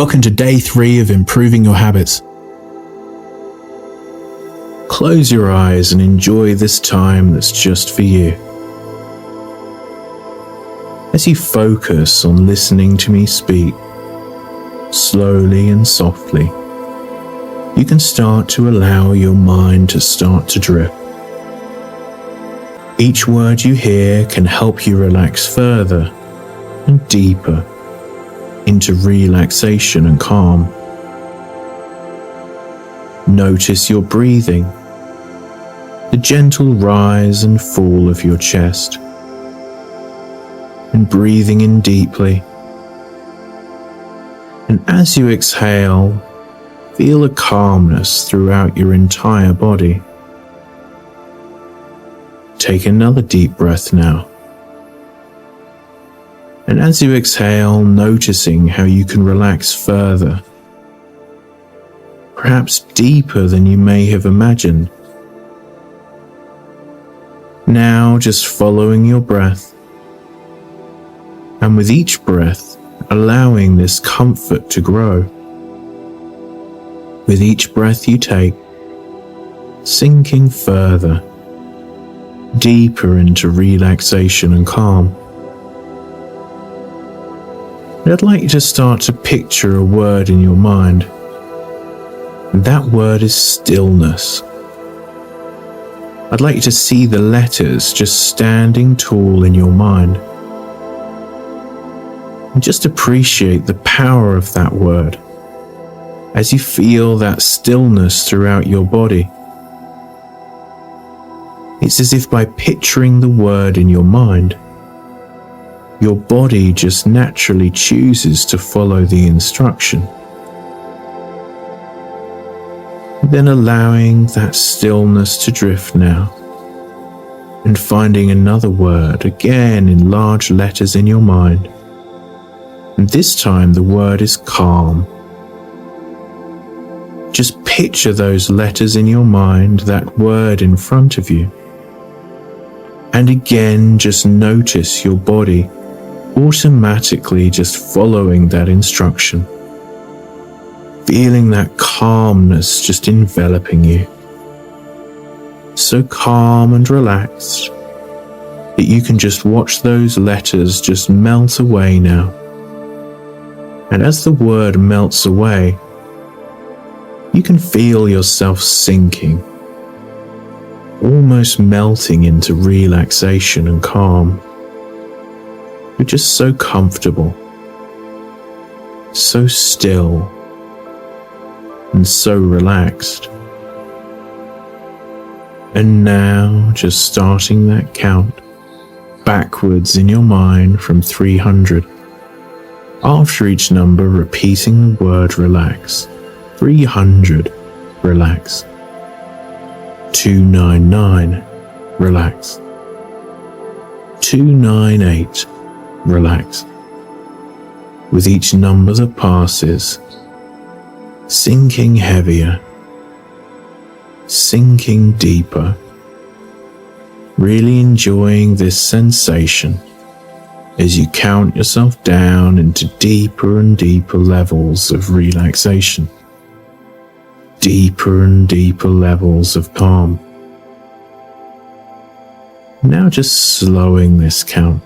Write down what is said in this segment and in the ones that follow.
Welcome to day 3 of improving your habits. Close your eyes and enjoy this time that's just for you. As you focus on listening to me speak, slowly and softly, you can start to allow your mind to start to drift. Each word you hear can help you relax further and deeper into relaxation and calm. Notice your breathing, the gentle rise and fall of your chest, and breathing in deeply. And as you exhale, feel a calmness throughout your entire body. Take another deep breath now. And as you exhale, noticing how you can relax further, perhaps deeper than you may have imagined. Now just following your breath, and with each breath, allowing this comfort to grow. With each breath you take, sinking further, deeper into relaxation and calm. I'd like you to start to picture a word in your mind. And that word is stillness. I'd like you to see the letters just standing tall in your mind. And just appreciate the power of that word as you feel that stillness throughout your body. It's as if by picturing the word in your mind, your body just naturally chooses to follow the instruction. Then allowing that stillness to drift now, and finding another word again in large letters in your mind. And this time the word is calm. Just picture those letters in your mind, that word in front of you. And again, just notice your body automatically just following that instruction, feeling that calmness just enveloping you, so calm and relaxed that you can just watch those letters just melt away now. And as the word melts away, you can feel yourself sinking, almost melting into relaxation and calm. You're just so comfortable, so still, and so relaxed. And now, just starting that count backwards in your mind from 300. After each number, repeating the word relax. 300, relax. 299, relax. 298, relax. With each number that passes, sinking heavier, sinking deeper, really enjoying this sensation as you count yourself down into deeper and deeper levels of relaxation, deeper and deeper levels of calm. Now just slowing this count.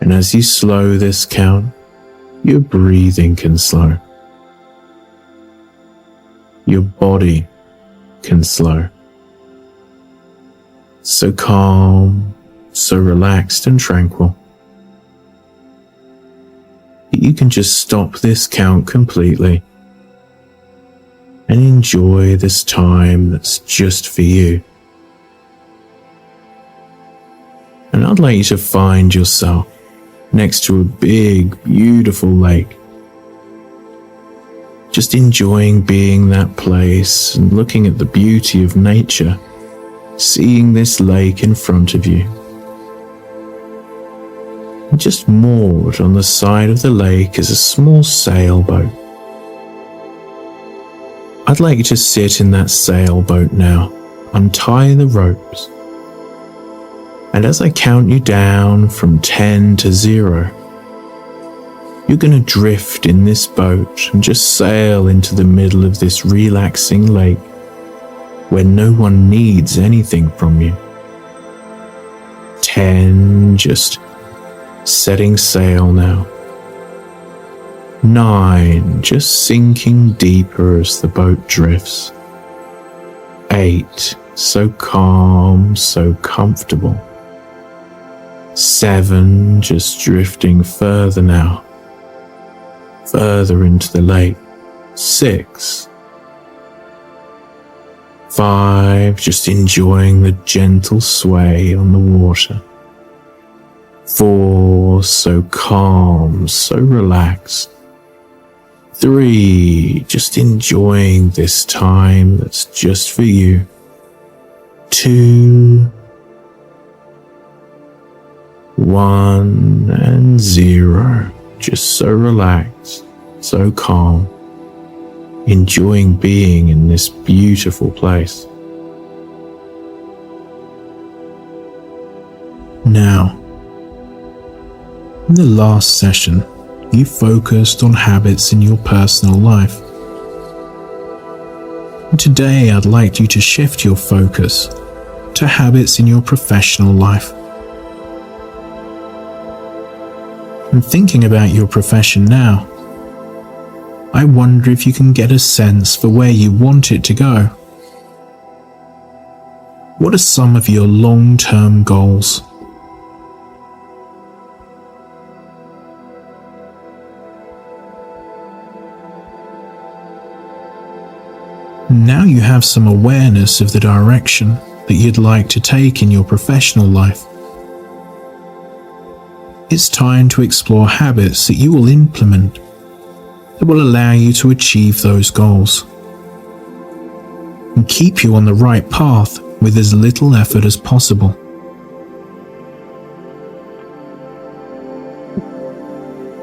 And as you slow this count, your breathing can slow. Your body can slow. So calm, so relaxed and tranquil. You can just stop this count completely and enjoy this time that's just for you. And I'd like you to find yourself next to a big, beautiful lake. Just enjoying being that place and looking at the beauty of nature, seeing this lake in front of you. And just moored on the side of the lake is a small sailboat. I'd like you to sit in that sailboat now, untie the ropes, and as I count you down from 10 to 0, You're going to drift in this boat and just sail into the middle of this relaxing lake where no one needs anything from you. 10, just setting sail now. 9, just sinking deeper as the boat drifts. 8, so calm, so comfortable. 7, just drifting further now, further into the lake. 6, 5, just enjoying the gentle sway on the water. 4, so calm, so relaxed. 3, just enjoying this time that's just for you. 2, 1, and 0, just so relaxed, so calm, enjoying being in this beautiful place. Now, in the last session, you focused on habits in your personal life. And today, I'd like you to shift your focus to habits in your professional life. And thinking about your profession now, I wonder if you can get a sense for where you want it to go. What are some of your long-term goals? Now you have some awareness of the direction that you'd like to take in your professional life. It's time to explore habits that you will implement that will allow you to achieve those goals and keep you on the right path with as little effort as possible.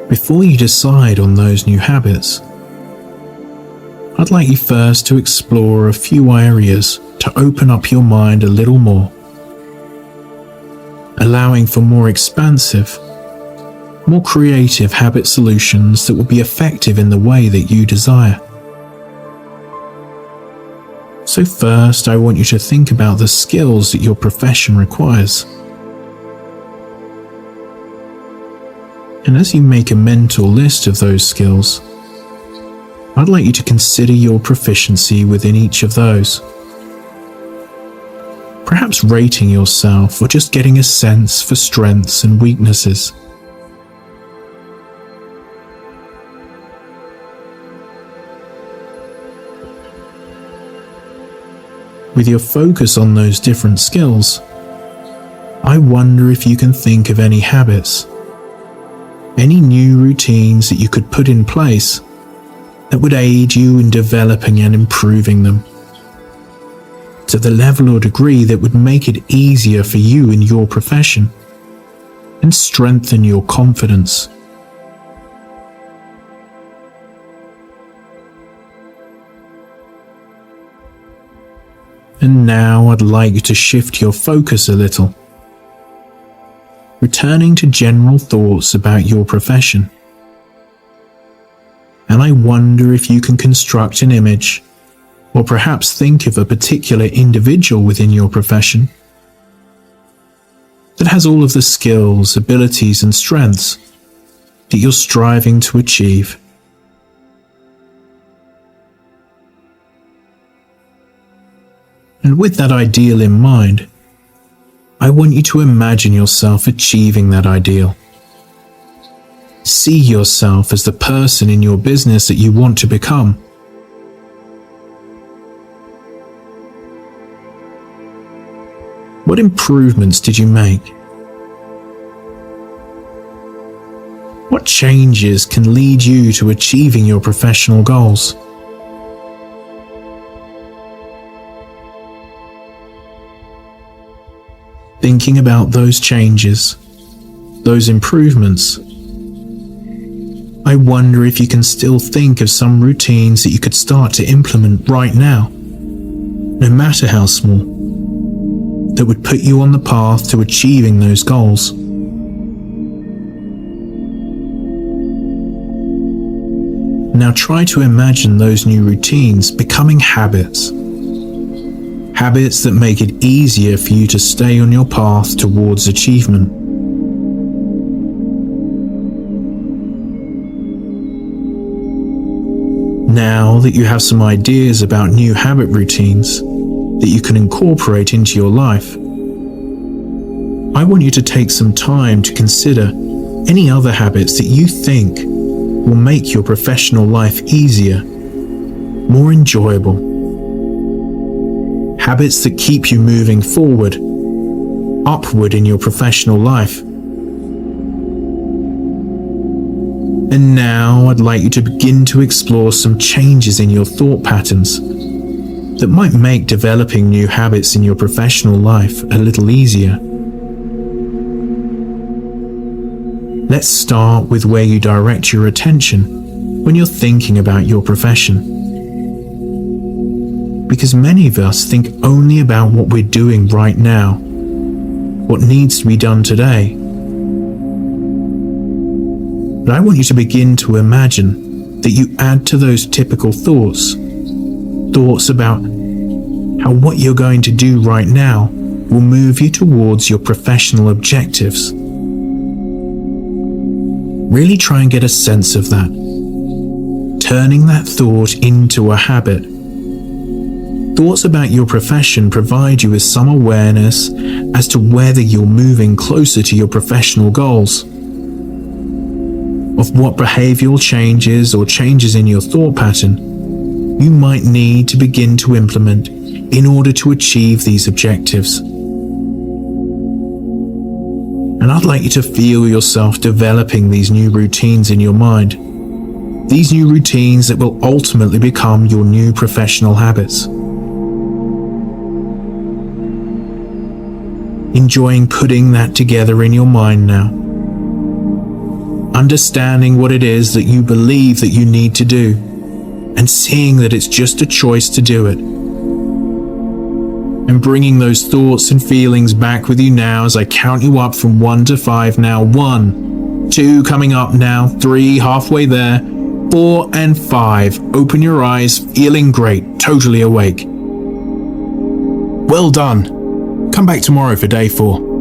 Before you decide on those new habits, I'd like you first to explore a few areas to open up your mind a little more, allowing for more expansive, more creative habit solutions that will be effective in the way that you desire. So first, I want you to think about the skills that your profession requires. And as you make a mental list of those skills, I'd like you to consider your proficiency within each of those. Perhaps rating yourself or just getting a sense for strengths and weaknesses. With your focus on those different skills, I wonder if you can think of any habits, any new routines that you could put in place that would aid you in developing and improving them to the level or degree that would make it easier for you in your profession and strengthen your confidence. And now I'd like you to shift your focus a little, returning to general thoughts about your profession. And I wonder if you can construct an image, or perhaps think of a particular individual within your profession that has all of the skills, abilities, and strengths that you're striving to achieve. And with that ideal in mind, I want you to imagine yourself achieving that ideal. See yourself as the person in your business that you want to become. What improvements did you make? What changes can lead you to achieving your professional goals? Thinking about those changes, those improvements, I wonder if you can still think of some routines that you could start to implement right now, no matter how small, that would put you on the path to achieving those goals. Now try to imagine those new routines becoming habits. Habits that make it easier for you to stay on your path towards achievement. Now that you have some ideas about new habit routines that you can incorporate into your life, I want you to take some time to consider any other habits that you think will make your professional life easier, more enjoyable. Habits that keep you moving forward, upward in your professional life. And now I'd like you to begin to explore some changes in your thought patterns that might make developing new habits in your professional life a little easier. Let's start with where you direct your attention when you're thinking about your profession. Because many of us think only about what we're doing right now, what needs to be done today. But I want you to begin to imagine that you add to those typical thoughts about how what you're going to do right now will move you towards your professional objectives. Really try and get a sense of that, turning that thought into a habit. Thoughts about your profession provide you with some awareness as to whether you're moving closer to your professional goals, of what behavioral changes or changes in your thought pattern you might need to begin to implement in order to achieve these objectives. And I'd like you to feel yourself developing these new routines in your mind, these new routines that will ultimately become your new professional habits. Enjoying putting that together in your mind now. Understanding what it is that you believe that you need to do, and seeing that it's just a choice to do it. And bringing those thoughts and feelings back with you now as I count you up from 1 to 5 now. 1, 2 coming up now, 3 halfway there, 4 and 5. Open your eyes, feeling great, totally awake. Well done. Come back tomorrow for day 4.